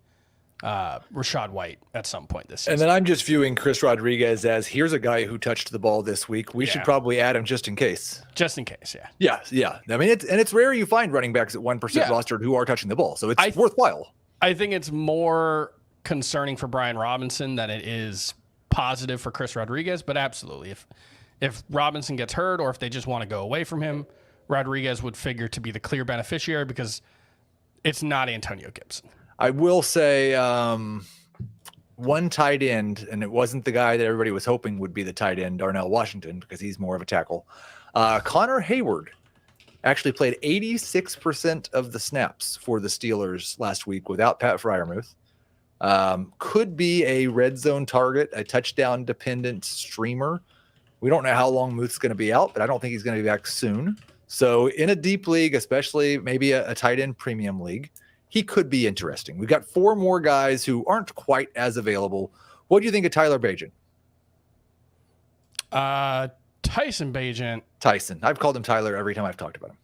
Rachaad White at some point this season. And then I'm just viewing Chris Rodriguez as, here's a guy who touched the ball this week. We should probably add him just in case. Just in case, yeah. Yeah. I mean, it's rare you find running backs at 1% rostered who are touching the ball. So it's worthwhile. I think it's more concerning for Brian Robinson than it is positive for Chris Rodriguez. But absolutely, if Robinson gets hurt or if they just want to go away from him, Rodriguez would figure to be the clear beneficiary because it's not Antonio Gibson. I will say one tight end, and it wasn't the guy that everybody was hoping would be the tight end, Darnell Washington, because he's more of a tackle. Connor Hayward actually played 86% of the snaps for the Steelers last week without Pat Freiermuth. Could be a red zone target, a touchdown-dependent streamer. We don't know how long Muth's going to be out, but I don't think he's going to be back soon. So in a deep league, especially maybe a tight end premium league, he could be interesting. We've got 4 more guys who aren't quite as available. What do you think of Tyler Bagent? Tyson Bagent. Tyson. I've called him Tyler every time I've talked about him.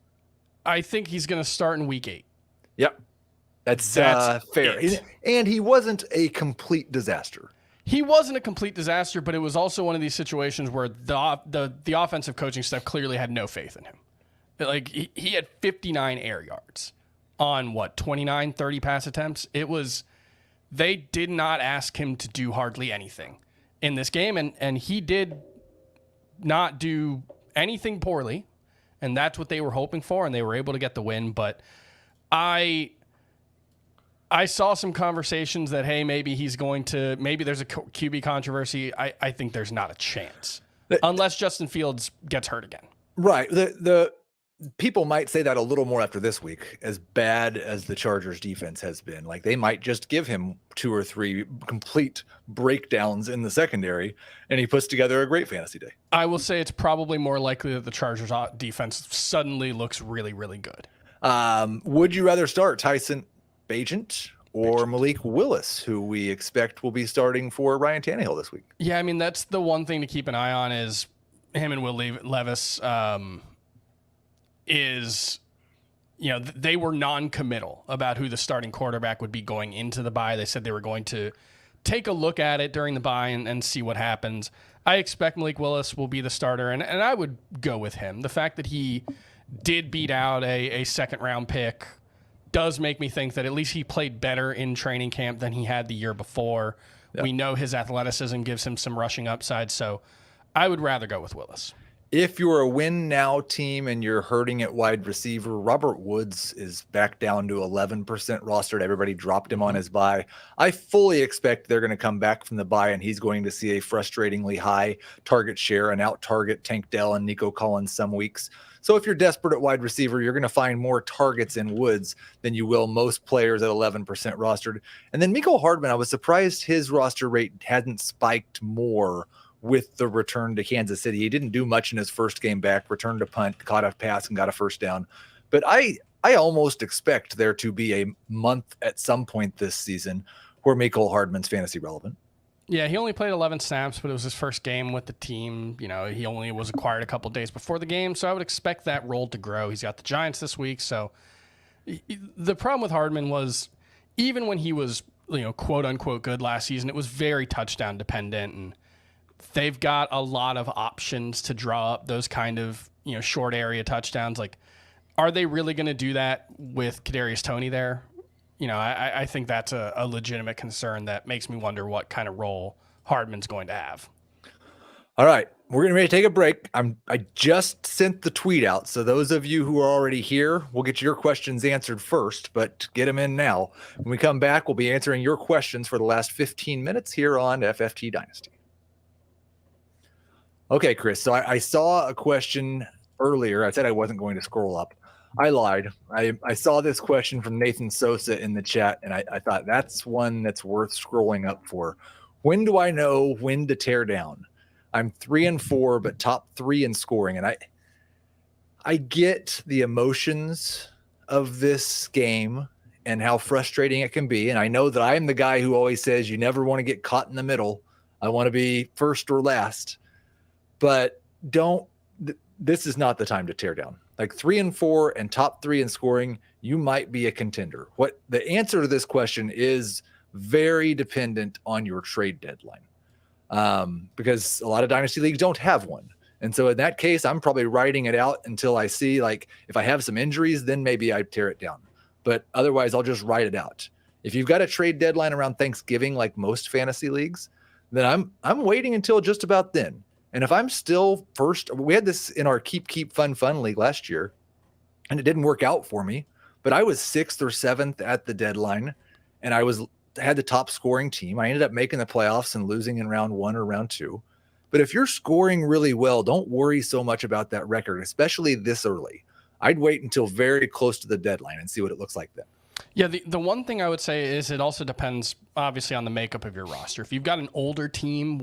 I think he's going to start in week 8. Yep. That's fair. And he wasn't a complete disaster. He wasn't a complete disaster, but it was also one of these situations where the offensive coaching staff clearly had no faith in him. Like he had 59 air yards on 29, 30 pass attempts. They did not ask him to do hardly anything in this game. And he did not do anything poorly. And that's what they were hoping for. And they were able to get the win. But I saw some conversations that, hey, maybe there's a QB controversy. I think there's not a chance unless Justin Fields gets hurt again. Right. The people might say that a little more after this week, as bad as the Chargers defense has been. Like they might just give him 2 or 3 complete breakdowns in the secondary and he puts together a great fantasy day. I will say it's probably more likely that the Chargers defense suddenly looks really, really good. Would you rather start Tyson Bagent or Malik Willis, who we expect will be starting for Ryan Tannehill this week. Yeah, I mean, that's the one thing to keep an eye on is him and Will Levis they were non-committal about who the starting quarterback would be going into the bye. They said they were going to take a look at it during the bye and see what happens. I expect Malik Willis will be the starter, and I would go with him. The fact that he did beat out a second-round pick does make me think that at least he played better in training camp than he had the year before. Yep. We know his athleticism gives him some rushing upside, so I would rather go with Willis. If you're a win now team and you're hurting at wide receiver, Robert Woods is back down to 11% rostered. Everybody dropped him on his bye. I fully expect they're going to come back from the bye and he's going to see a frustratingly high target share and out target Tank Dell and Nico Collins some weeks. So if you're desperate at wide receiver, you're going to find more targets in Woods than you will most players at 11% rostered. And then Mecole Hardman, I was surprised his roster rate hadn't spiked more with the return to Kansas City. He didn't do much in his first game back, returned a punt, caught a pass, and got a first down. But I almost expect there to be a month at some point this season where Mecole Hardman's fantasy relevant. Yeah, he only played 11 snaps, but it was his first game with the team. You know, he only was acquired a couple days before the game, so I would expect that role to grow. He's got the Giants this week, so the problem with Hardman was even when he was, quote unquote good last season, it was very touchdown dependent, and they've got a lot of options to draw up those kind of, short area touchdowns. Like, are they really going to do that with Kadarius Toney there? I think that's a legitimate concern that makes me wonder what kind of role Hardman's going to have. All right, we're getting ready to take a break. I just sent the tweet out, so those of you who are already here, we'll get your questions answered first, but get them in now. When we come back, we'll be answering your questions for the last 15 minutes here on FFT Dynasty. Okay, Chris, so I saw a question earlier. I said I wasn't going to scroll up. I lied. I saw this question from Nathan Sosa in the chat, and I thought that's one that's worth scrolling up for. When do I know when to tear down? I'm 3-4, but top 3 in scoring. And I get the emotions of this game and how frustrating it can be. And I know that I am the guy who always says you never want to get caught in the middle. I want to be first or last. But this is not the time to tear down. Like 3-4 and top 3 in scoring, you might be a contender. What the answer to this question is very dependent on your trade deadline, because a lot of dynasty leagues don't have one. And so in that case, I'm probably writing it out until I see, like, if I have some injuries, then maybe I tear it down. But otherwise, I'll just write it out. If you've got a trade deadline around Thanksgiving, like most fantasy leagues, then I'm waiting until just about then. And if I'm still first, we had this in our Keep Fun league last year, and it didn't work out for me, but I was 6th or 7th at the deadline, and I had the top scoring team. I ended up making the playoffs and losing in round 1 or round 2. But if you're scoring really well, don't worry so much about that record, especially this early. I'd wait until very close to the deadline and see what it looks like then. Yeah, the one thing I would say is it also depends, obviously, on the makeup of your roster. If you've got an older team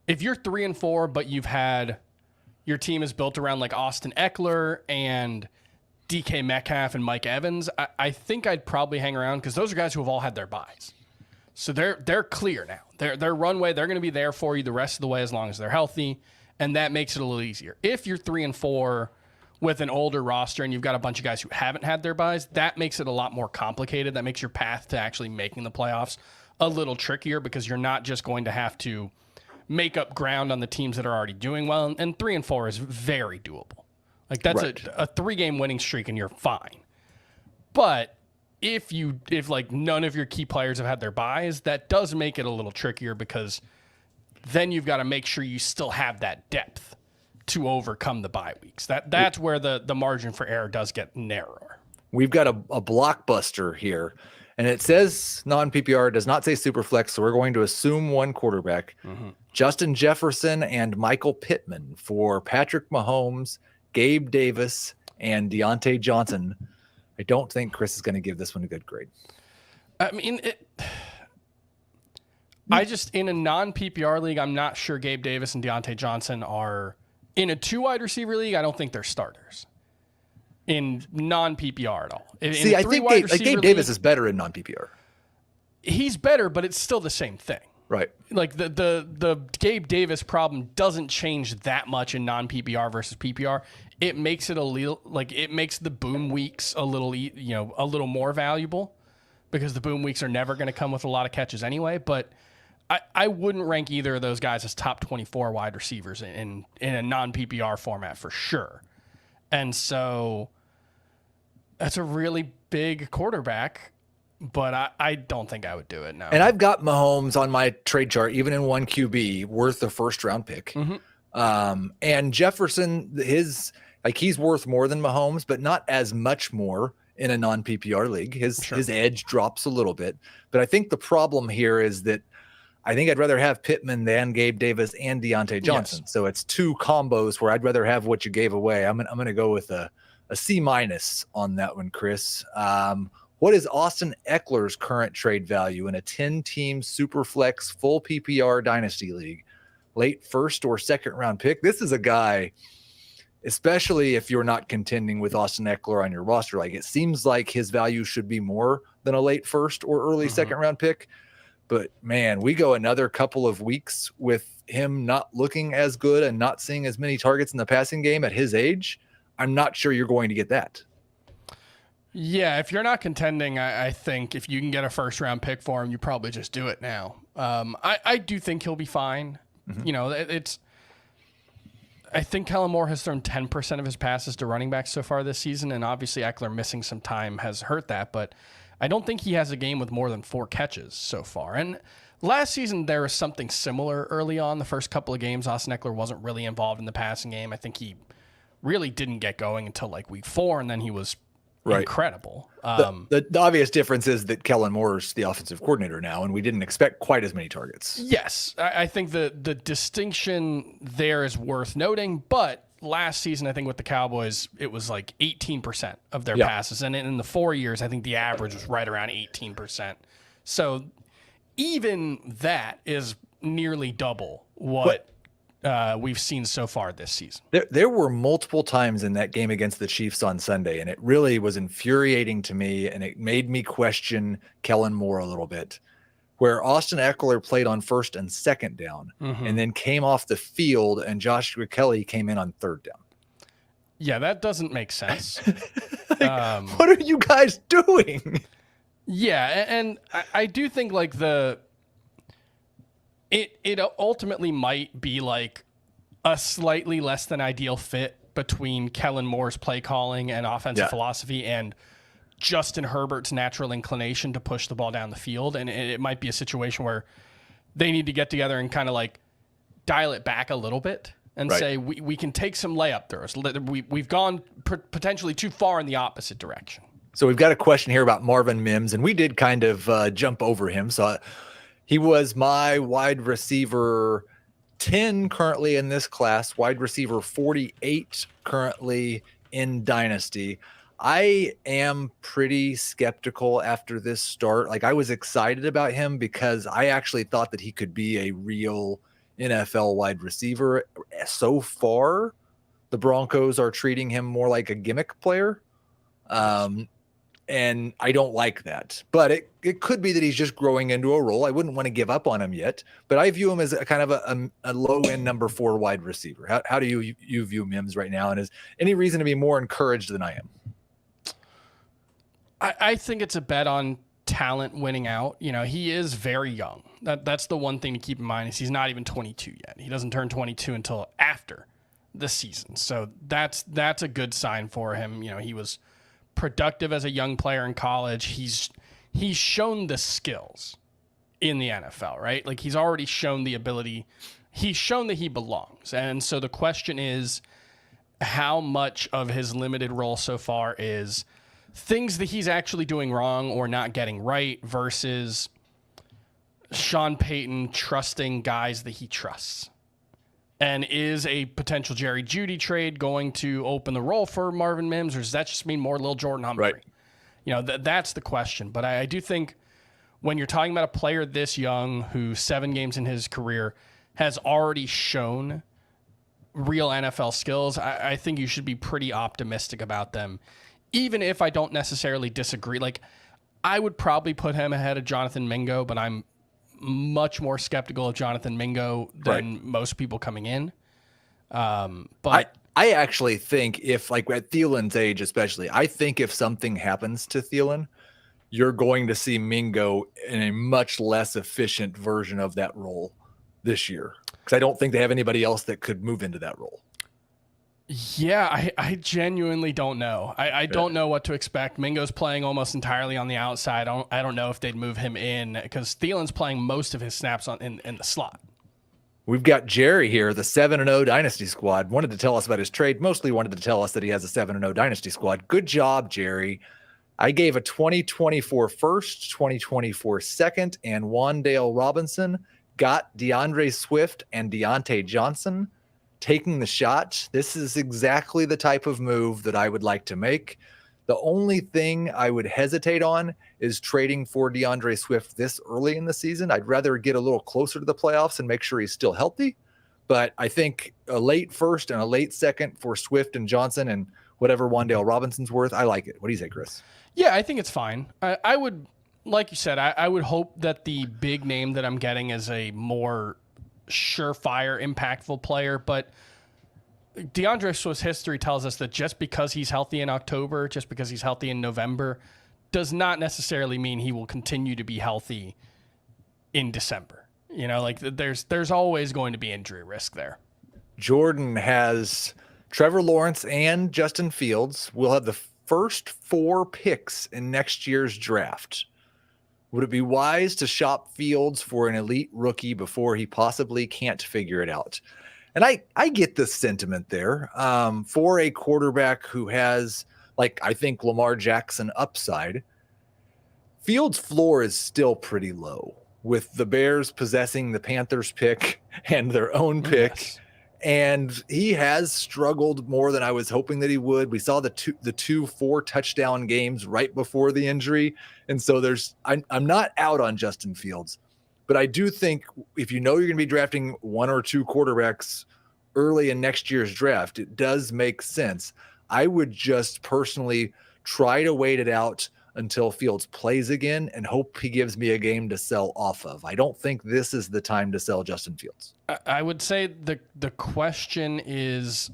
if you're 3-4, but your team is built around like Austin Eckler and DK Metcalf and Mike Evans, I think I'd probably hang around because those are guys who have all had their buys. So they're clear now. Their runway, they're going to be there for you the rest of the way as long as they're healthy, and that makes it a little easier. If you're 3-4 with an older roster and you've got a bunch of guys who haven't had their buys, that makes it a lot more complicated. That makes your path to actually making the playoffs a little trickier because you're not just going to have to make up ground on the teams that are already doing well. And 3-4 is very doable. Like that's right. a 3-game winning streak and you're fine. But if like none of your key players have had their buys, that does make it a little trickier because then you've got to make sure you still have that depth to overcome the bye weeks. That's where the margin for error does get narrower. We've got a blockbuster here. And it says non-PPR, does not say Superflex, so we're going to assume one quarterback. Mm-hmm. Justin Jefferson and Michael Pittman for Patrick Mahomes, Gabe Davis, and Deontay Johnson. I don't think Chris is going to give this one a good grade. I mean, in a non-PPR league, I'm not sure Gabe Davis and Deontay Johnson are in a 2 wide receiver league. I don't think they're starters. in non-PPR at all. See, I think Gabe Davis is better in non-PPR. He's better, but it's still the same thing. Right. Like the Gabe Davis problem doesn't change that much in non-PPR versus PPR. It makes it it makes the boom weeks a little more valuable, because the boom weeks are never going to come with a lot of catches anyway. But I wouldn't rank either of those guys as top 24 wide receivers in a non-PPR format for sure. And so that's a really big quarterback. But I don't think I would do it now. And I've got Mahomes on my trade chart, even in one QB, worth a first-round pick. Mm-hmm. And Jefferson, he's worth more than Mahomes, but not as much more in a non-PPR league. His edge drops a little bit. But I think the problem here is that I think I'd rather have Pittman than Gabe Davis and Deontay Johnson. Yes. So it's two combos where I'd rather have what you gave away. I'm going to go with a C- on that one, Chris. What is Austin Eckler's current trade value in a 10-team Superflex full PPR dynasty league? Late first or second round pick? This is a guy, especially if you're not contending with Austin Eckler on your roster. Like, it seems like his value should be more than a late first or early second round pick. But man, we go another couple of weeks with him not looking as good and not seeing as many targets in the passing game at his age. I'm not sure you're going to get that. Yeah, if you're not contending, I think if you can get a first-round pick for him, you probably just do it now. I do think he'll be fine. Mm-hmm. You know, I think Kellen Moore has thrown 10% of his passes to running backs so far this season, and obviously Eckler missing some time has hurt that, but I don't think he has a game with more than 4 catches so far. And last season, there was something similar early on. The first couple of games, Austin Eckler wasn't really involved in the passing game. I think he really didn't get going until like week 4, and then he was incredible. The obvious difference is that Kellen Moore's the offensive coordinator now, and we didn't expect quite as many targets. Yes, I think the distinction there is worth noting, but last season, I think with the Cowboys, it was like 18% of their passes, and in the 4 years, I think the average was right around 18%. So even that is nearly double what we've seen so far this season. There were multiple times in that game against the Chiefs on Sunday, and it really was infuriating to me, and it made me question Kellen Moore a little bit, where Austin Eckler played on first and second down and then came off the field, and Joshua Kelly came in on third down. Yeah, that doesn't make sense. What are you guys doing? Yeah, and I do think like it ultimately might be like a slightly less than ideal fit between Kellen Moore's play calling and offensive philosophy and Justin Herbert's natural inclination to push the ball down the field. And it might be a situation where they need to get together and kind of like dial it back a little bit and say, we can take some layup throws. We've gone potentially too far in the opposite direction. So we've got a question here about Marvin Mims, and we did kind of jump over him. So he was my wide receiver 10 currently in this class, wide receiver 48 currently in Dynasty. I am pretty skeptical after this start. Like, I was excited about him because I actually thought that he could be a real NFL wide receiver. So far, the Broncos are treating him more like a gimmick player. And I don't like that, but it could be that he's just growing into a role. I wouldn't want to give up on him yet, but I view him as a kind of a low end number 4 wide receiver. How do you view Mims right now? And is any reason to be more encouraged than I am? I think it's a bet on talent winning out. You know, he is very young. That's the one thing to keep in mind is he's not even 22 yet. He doesn't turn 22 until after the season. So that's a good sign for him. You know, he was productive as a young player in college. He's shown the skills in the NFL, right? Like, he's already shown the ability. He's shown that he belongs. And so the question is, how much of his limited role so far is things that he's actually doing wrong or not getting right versus Sean Payton trusting guys that he trusts? And is a potential Jerry Jeudy trade going to open the role for Marvin Mims, or does that just mean more little Jordan Humphrey? Right. You know, that's the question. But I do think when you're talking about a player this young who 7 games in his career has already shown real NFL skills, I think you should be pretty optimistic about them, even if I don't necessarily disagree. Like, I would probably put him ahead of Jonathan Mingo, but I'm much more skeptical of Jonathan Mingo than most people coming in. But I actually think if, like, at Thielen's age especially, I think if something happens to Thielen, you're going to see Mingo in a much less efficient version of that role this year, because I don't think they have anybody else that could move into that role. Yeah, I genuinely don't know. I don't know what to expect. Mingo's playing almost entirely on the outside. I don't know if they'd move him in, because Thielen's playing most of his snaps in the slot. We've got Jerry here, the 7-0 Dynasty squad. Wanted to tell us about his trade. Mostly wanted to tell us that he has a 7-0 Dynasty squad. Good job, Jerry. I gave a 2024 first, 2024 second, and Wan'Dale Robinson. Got DeAndre Swift and Deontay Johnson. Taking the shot. This is exactly the type of move that I would like to make. The only thing I would hesitate on is trading for DeAndre Swift this early in the season. I'd rather get a little closer to the playoffs and make sure he's still healthy. But I think a late first and a late second for Swift and Johnson and whatever Wan'Dale Robinson's worth, I like it. What do you say, Chris? Yeah, I think it's fine. I would, like you said, I would hope that the big name that I'm getting is a more surefire, impactful player. But DeAndre Swift's history tells us that just because he's healthy in October, just because he's healthy in November, does not necessarily mean he will continue to be healthy in December. You know, like there's always going to be injury risk there. Jordan has Trevor Lawrence and Justin Fields. Will have the first 4 picks in next year's draft. Would it be wise to shop Fields for an elite rookie before he possibly can't figure it out? And I get the sentiment there. For a quarterback who has, like, I think Lamar Jackson upside, Fields' floor is still pretty low, with the Bears possessing the Panthers pick and their own pick. Yes. And he has struggled more than I was hoping that he would. We saw the two 4-touchdown games right before the injury. And so I'm not out on Justin Fields, but I do think if you know you're going to be drafting 1 or 2 quarterbacks early in next year's draft, it does make sense. I would just personally try to wait it out until Fields plays again and hope he gives me a game to sell off of. I don't think this is the time to sell Justin Fields. I would say the question is,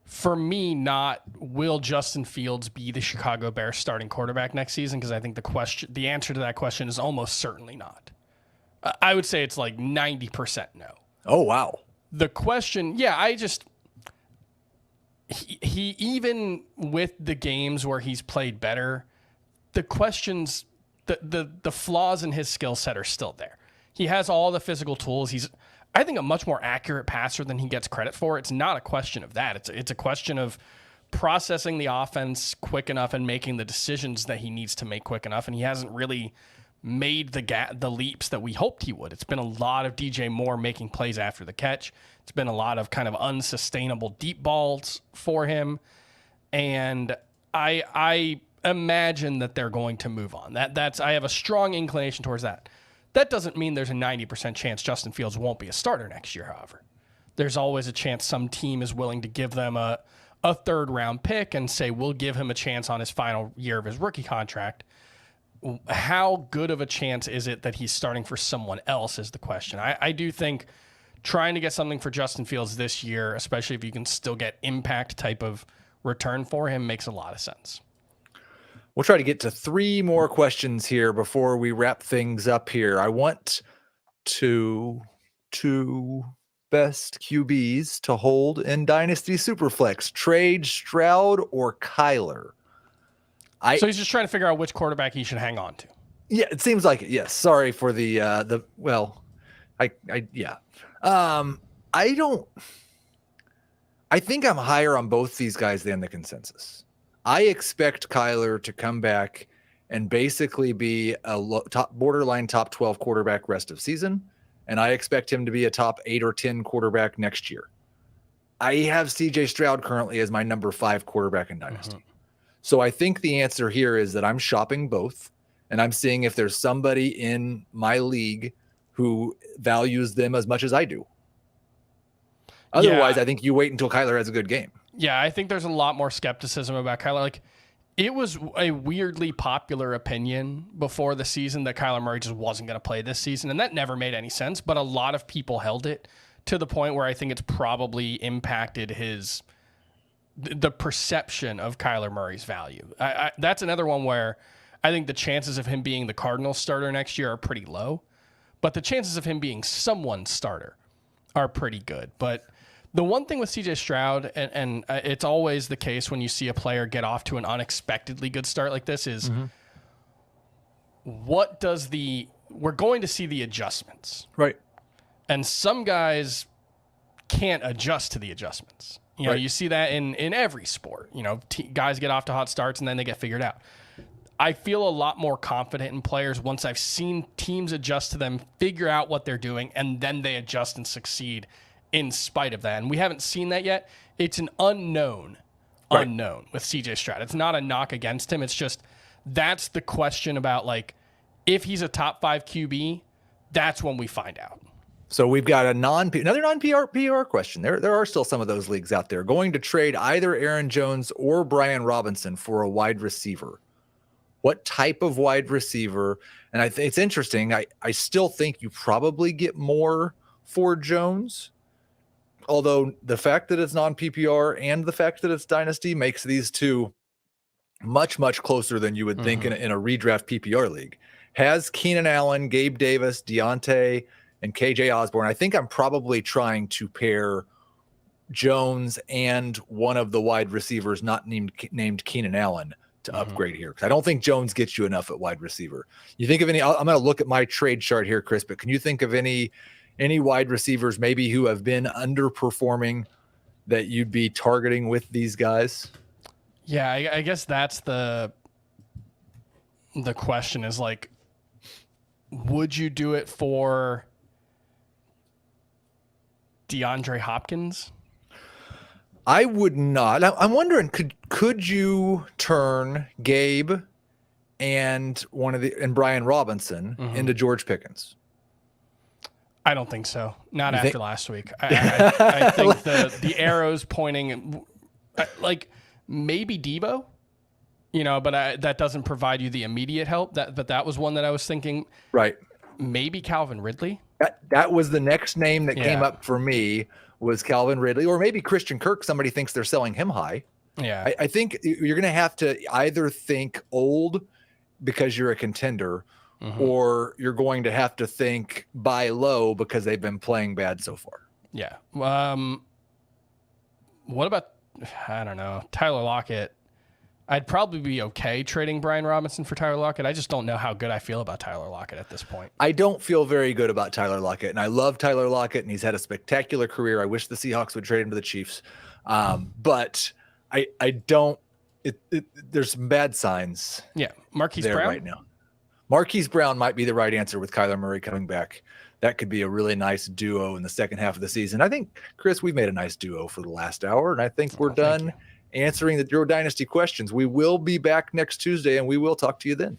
for me, not will Justin Fields be the Chicago Bears starting quarterback next season? Because I think the answer to that question is almost certainly not. I would say it's like 90% no. Oh, wow. The question, he even with the games where he's played better, the questions, the flaws in his skill set are still there. He has all the physical tools. He's, I think, a much more accurate passer than he gets credit for. It's not a question of that. It's a question of processing the offense quick enough and making the decisions that he needs to make quick enough. And he hasn't really made the leaps that we hoped he would. It's been a lot of DJ Moore making plays after the catch. It's been a lot of kind of unsustainable deep balls for him. And I imagine that they're going to move on. I have a strong inclination towards that. That doesn't mean there's a 90% chance Justin Fields won't be a starter next year, however. There's always a chance some team is willing to give them a 3rd round pick and say, we'll give him a chance on his final year of his rookie contract. How good of a chance is it that he's starting for someone else is the question. I do think trying to get something for Justin Fields this year, especially if you can still get impact type of return for him, makes a lot of sense. We'll try to get to 3 more questions here before we wrap things up here. I want two best QBs to hold in Dynasty Superflex. Trade Stroud or Kyler? So he's just trying to figure out which quarterback he should hang on to. Yeah, it seems like it. Yes. Sorry for the I think I'm higher on both these guys than the consensus. I expect Kyler to come back and basically be a borderline top 12 quarterback rest of season. And I expect him to be a top 8 or 10 quarterback next year. I have CJ Stroud currently as my number 5 quarterback in Dynasty. Mm-hmm. So I think the answer here is that I'm shopping both, and I'm seeing if there's somebody in my league who values them as much as I do. Otherwise, Yeah. I think you wait until Kyler has a good game. Yeah, I think there's a lot more skepticism about Kyler. Like, it was a weirdly popular opinion before the season that Kyler Murray just wasn't going to play this season, and that never made any sense, but a lot of people held it to the point where I think it's probably impacted the perception of Kyler Murray's value. That's another one where I think the chances of him being the Cardinals starter next year are pretty low, but the chances of him being someone's starter are pretty good. But the one thing with CJ Stroud, and it's always the case when you see a player get off to an unexpectedly good start like this, is we're going to see the adjustments. Right. And some guys can't adjust to the adjustments. You know, you see that in every sport. You know, guys get off to hot starts and then they get figured out. I feel a lot more confident in players once I've seen teams adjust to them, figure out what they're doing, and then they adjust and succeed in spite of that. And we haven't seen that yet. It's an unknown with CJ Stroud. It's not a knock against him. It's just that's the question about, like, if he's a top 5 QB, that's when we find out. So we've got another non-PR question. There are still some of those leagues out there going to trade either Aaron Jones or Brian Robinson for a wide receiver. What type of wide receiver? And I think it's interesting. I still think you probably get more for Jones, although the fact that it's non-PPR and the fact that it's Dynasty makes these two much, much closer than you would think in a redraft PPR league. Has Keenan Allen, Gabe Davis, Deontay, and KJ Osborne. I think I'm probably trying to pair Jones and one of the wide receivers not named Keenan Allen to upgrade here, because I don't think Jones gets you enough at wide receiver. You think of any? I'm going to look at my trade chart here, Chris, but can you think of any wide receivers maybe who have been underperforming that you'd be targeting with these guys? Yeah, I guess that's the question is, like, would you do it for DeAndre Hopkins? I would not. I'm wondering, could you turn Gabe and Brian Robinson into George Pickens? I don't think so. Not after last week. I think the arrows pointing, like, maybe Debo, but that doesn't provide you the immediate help. But that was one that I was thinking. Right. Maybe Calvin Ridley. That was the next name that came up for me, was Calvin Ridley, or maybe Christian Kirk. Somebody thinks they're selling him high. Yeah. I think you're going to have to either think old because you're a contender, or you're going to have to think buy low because they've been playing bad so far. Yeah. What about, I don't know, Tyler Lockett? I'd probably be okay trading Brian Robinson for Tyler Lockett. I just don't know how good I feel about Tyler Lockett at this point. I don't feel very good about Tyler Lockett, and I love Tyler Lockett, and he's had a spectacular career. I wish the Seahawks would trade him to the Chiefs. But I don't – there's some bad signs. Yeah, Marquise Brown right now. Marquise Brown might be the right answer with Kyler Murray coming back. That could be a really nice duo in the second half of the season. I think, Chris, we've made a nice duo for the last hour, and I think we're done answering the Your Dynasty questions. We will be back next Tuesday, and we will talk to you then.